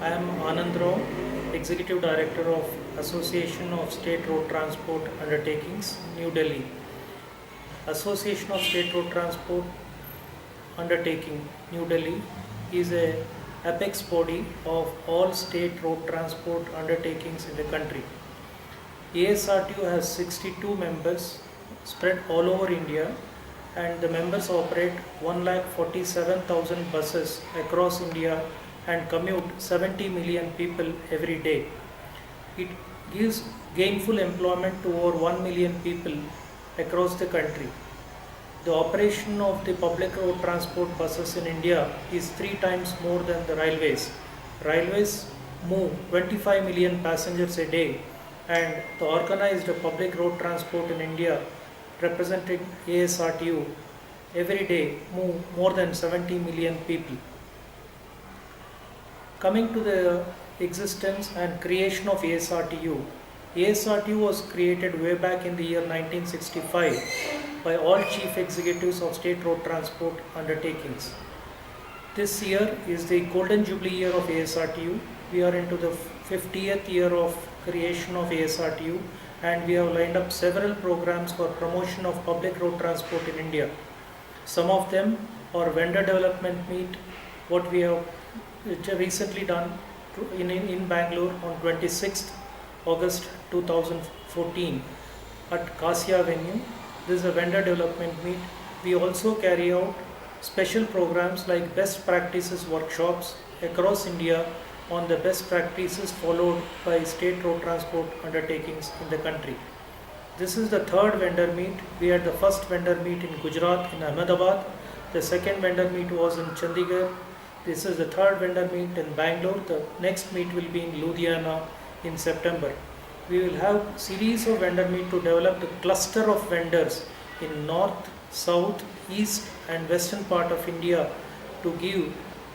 I am Anand Rao, Executive Director of Association of State Road Transport Undertakings, New Delhi. Association of State Road Transport Undertaking, New Delhi is a apex body of all state road transport undertakings in the country. ASRTU has 62 members spread all over India, and the members operate 1,47,000 buses across India and commute 70 million people every day. It gives gainful employment to over 1 million people across the country. The operation of the public road transport buses in India is 3 times more than the railways. Railways move 25 million passengers a day, and the organized public road transport in India, representing ASRTU, every day move more than 70 million people. Coming to the existence and creation of ASRTU, ASRTU was created way back in the year 1965 by all chief executives of state road transport undertakings. This year is the golden jubilee year of ASRTU. We are into the 50th year of creation of ASRTU, and we have lined up several programs for promotion of public road transport in India. Some of them are vendor development meet, what we have recently done in Bangalore on 26th August 2014 at Kasya venue. This is a vendor development meet. We also carry out special programs like best practices workshops across India on the best practices followed by state road transport undertakings in the country. This is the third vendor meet. We had the first vendor meet in Gujarat in Ahmedabad. The second vendor meet was in Chandigarh. This is the third vendor meet in Bangalore. The next meet will be in Ludhiana in September. We will have series of vendor meet to develop the cluster of vendors in north, south, east and western part of India to give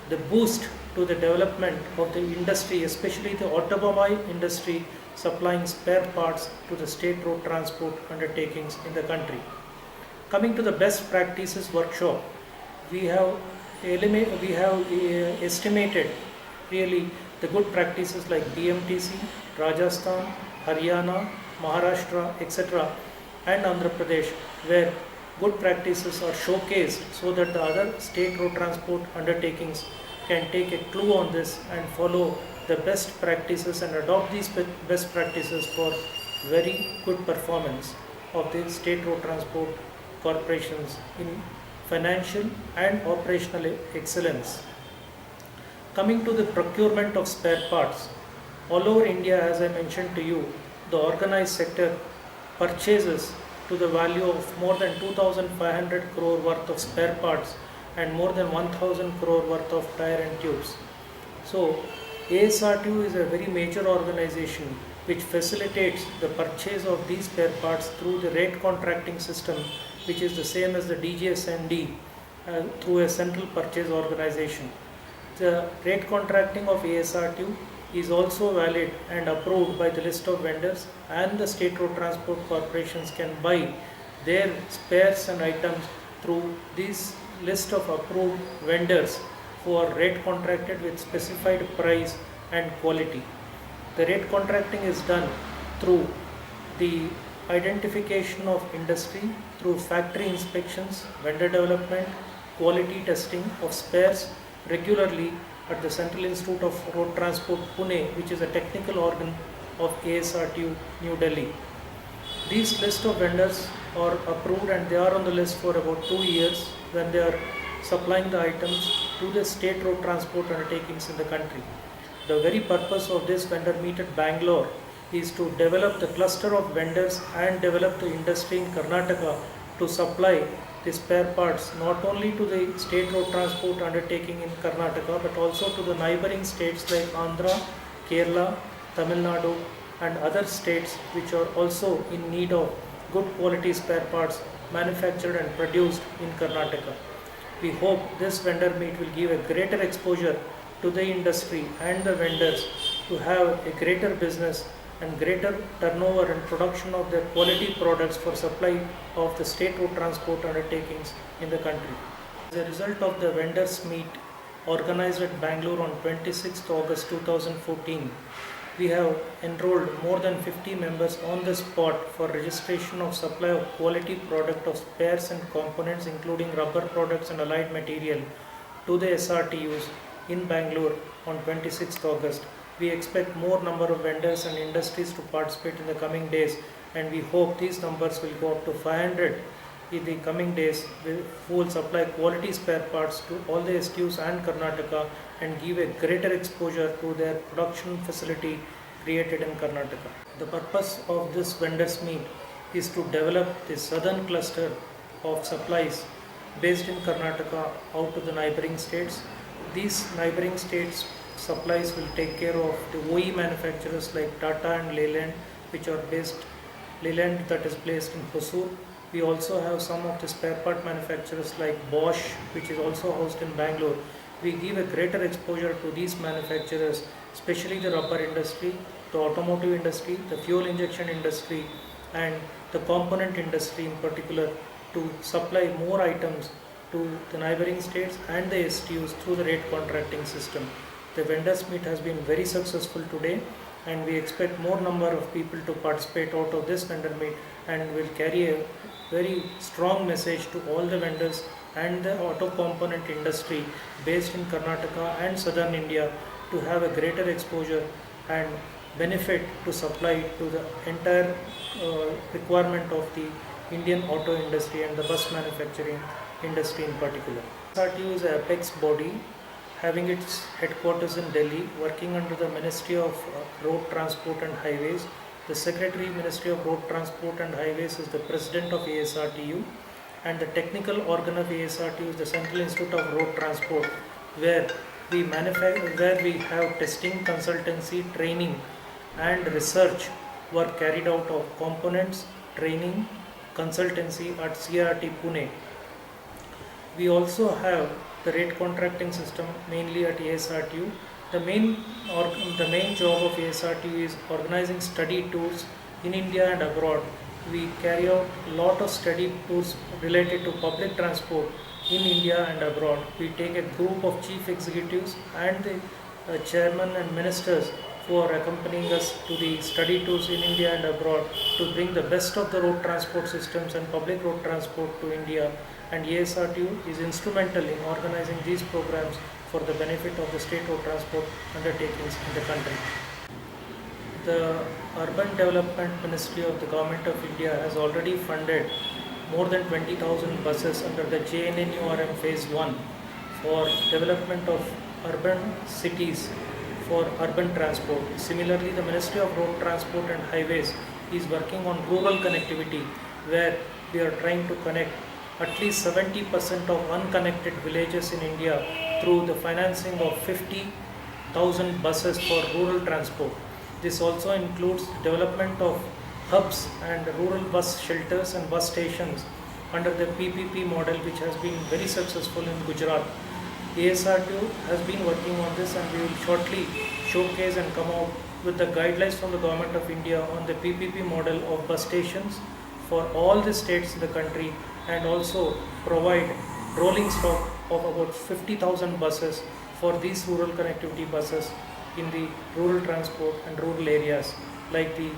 the boost to the development of the industry, especially the automobile industry supplying spare parts to the state road transport undertakings in the country. Coming to the best practices workshop, we have estimated really the good practices like BMTC, Rajasthan, Haryana, Maharashtra, etc. and Andhra Pradesh, where good practices are showcased so that the other state road transport undertakings can take a clue on this and follow the best practices and adopt these best practices for very good performance of the state road transport corporations in financial and operational excellence. Coming to the procurement of spare parts, all over India, as I mentioned to you, the organized sector purchases to the value of more than 2,500 crore worth of spare parts and more than 1,000 crore worth of tire and tubes. So ASRTU is a very major organization which facilitates the purchase of these spare parts through the rate contracting system, which is the same as the DGSND, through a central purchase organization. The rate contracting of ASRTU is also valid and approved by the list of vendors, and the state road transport corporations can buy their spares and items through this list of approved vendors who are rate contracted with specified price and quality. The rate contracting is done through the identification of industry, through factory inspections, vendor development, quality testing of spares regularly at the Central Institute of Road Transport Pune, which is a technical organ of ASRTU New Delhi. These list of vendors are approved and they are on the list for about 2 years when they are supplying the items to the state road transport undertakings in the country. The very purpose of this vendor meet at Bangalore is to develop the cluster of vendors and develop the industry in Karnataka to supply the spare parts not only to the state road transport undertaking in Karnataka but also to the neighboring states like Andhra, Kerala, Tamil Nadu and other states which are also in need of good quality spare parts manufactured and produced in Karnataka. We hope this vendor meet will give a greater exposure to the industry and the vendors to have a greater business and greater turnover and production of their quality products for supply of the state road transport undertakings in the country. As a result of the vendors meet, organized at Bangalore on 26th August 2014. We have enrolled more than 50 members on the spot for registration of supply of quality product of spares and components including rubber products and allied material to the SRTUs in Bangalore on 26th August. We expect more number of vendors and industries to participate in the coming days, and we hope these numbers will go up to 500 in the coming days, who will supply quality spare parts to all the STUs and Karnataka and give a greater exposure to their production facility created in Karnataka. The purpose of this vendors meet is to develop the southern cluster of supplies based in Karnataka out to the neighboring states. These neighboring states supplies will take care of the OE manufacturers like Tata and Leyland, which are based Leyland that is placed in Hosur. We also have some of the spare part manufacturers like Bosch, which is also housed in Bangalore. We give a greater exposure to these manufacturers, especially the rubber industry, the automotive industry, the fuel injection industry, and the component industry in particular, to supply more items to the neighboring states and the STUs through the rate contracting system. The vendors meet has been very successful today, and we expect more number of people to participate out of this vendor meet, and will carry a very strong message to all the vendors and the auto component industry based in Karnataka and southern India to have a greater exposure and benefit to supply to the entire requirement of the Indian auto industry and the bus manufacturing industry in particular. ASRTU is a apex body having its headquarters in Delhi, working under the Ministry of Road Transport and Highways. The Secretary, Ministry of Road Transport and Highways, is the President of ASRTU, and the technical organ of ASRTU is the Central Institute of Road Transport, where we have testing, consultancy, training and research work carried out of components, training, consultancy at CRT Pune. We also have the rate contracting system mainly at ASRTU. The main job of ASRTU is organizing study tours in India and abroad. We carry out a lot of study tours related to public transport in India and abroad. We take a group of chief executives and the chairman and ministers who are accompanying us to the study tours in India and abroad to bring the best of the road transport systems and public road transport to India. And ASRTU is instrumental in organizing these programs for the benefit of the state road transport undertakings in the country. The Urban Development Ministry of the Government of India has already funded more than 20,000 buses under the JNNURM Phase 1 for development of urban cities for urban transport. Similarly, the Ministry of Road Transport and Highways is working on rural connectivity, where we are trying to connect at least 70% of unconnected villages in India through the financing of 50,000 buses for rural transport. This also includes development of hubs and rural bus shelters and bus stations under the PPP model, which has been very successful in Gujarat. ASRTU has been working on this, and we will shortly showcase and come out with the guidelines from the Government of India on the PPP model of bus stations for all the states in the country, and also provide rolling stock of about 50,000 buses for these rural connectivity buses in the rural transport and rural areas, like the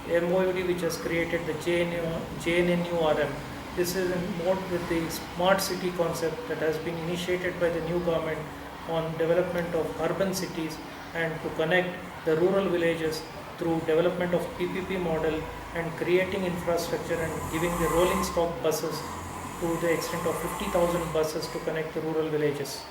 MOUD which has created the JNNURM. This is in mode with the smart city concept that has been initiated by the new government on development of urban cities, and to connect the rural villages through development of PPP model and creating infrastructure and giving the rolling stock buses to the extent of 50,000 buses to connect the rural villages.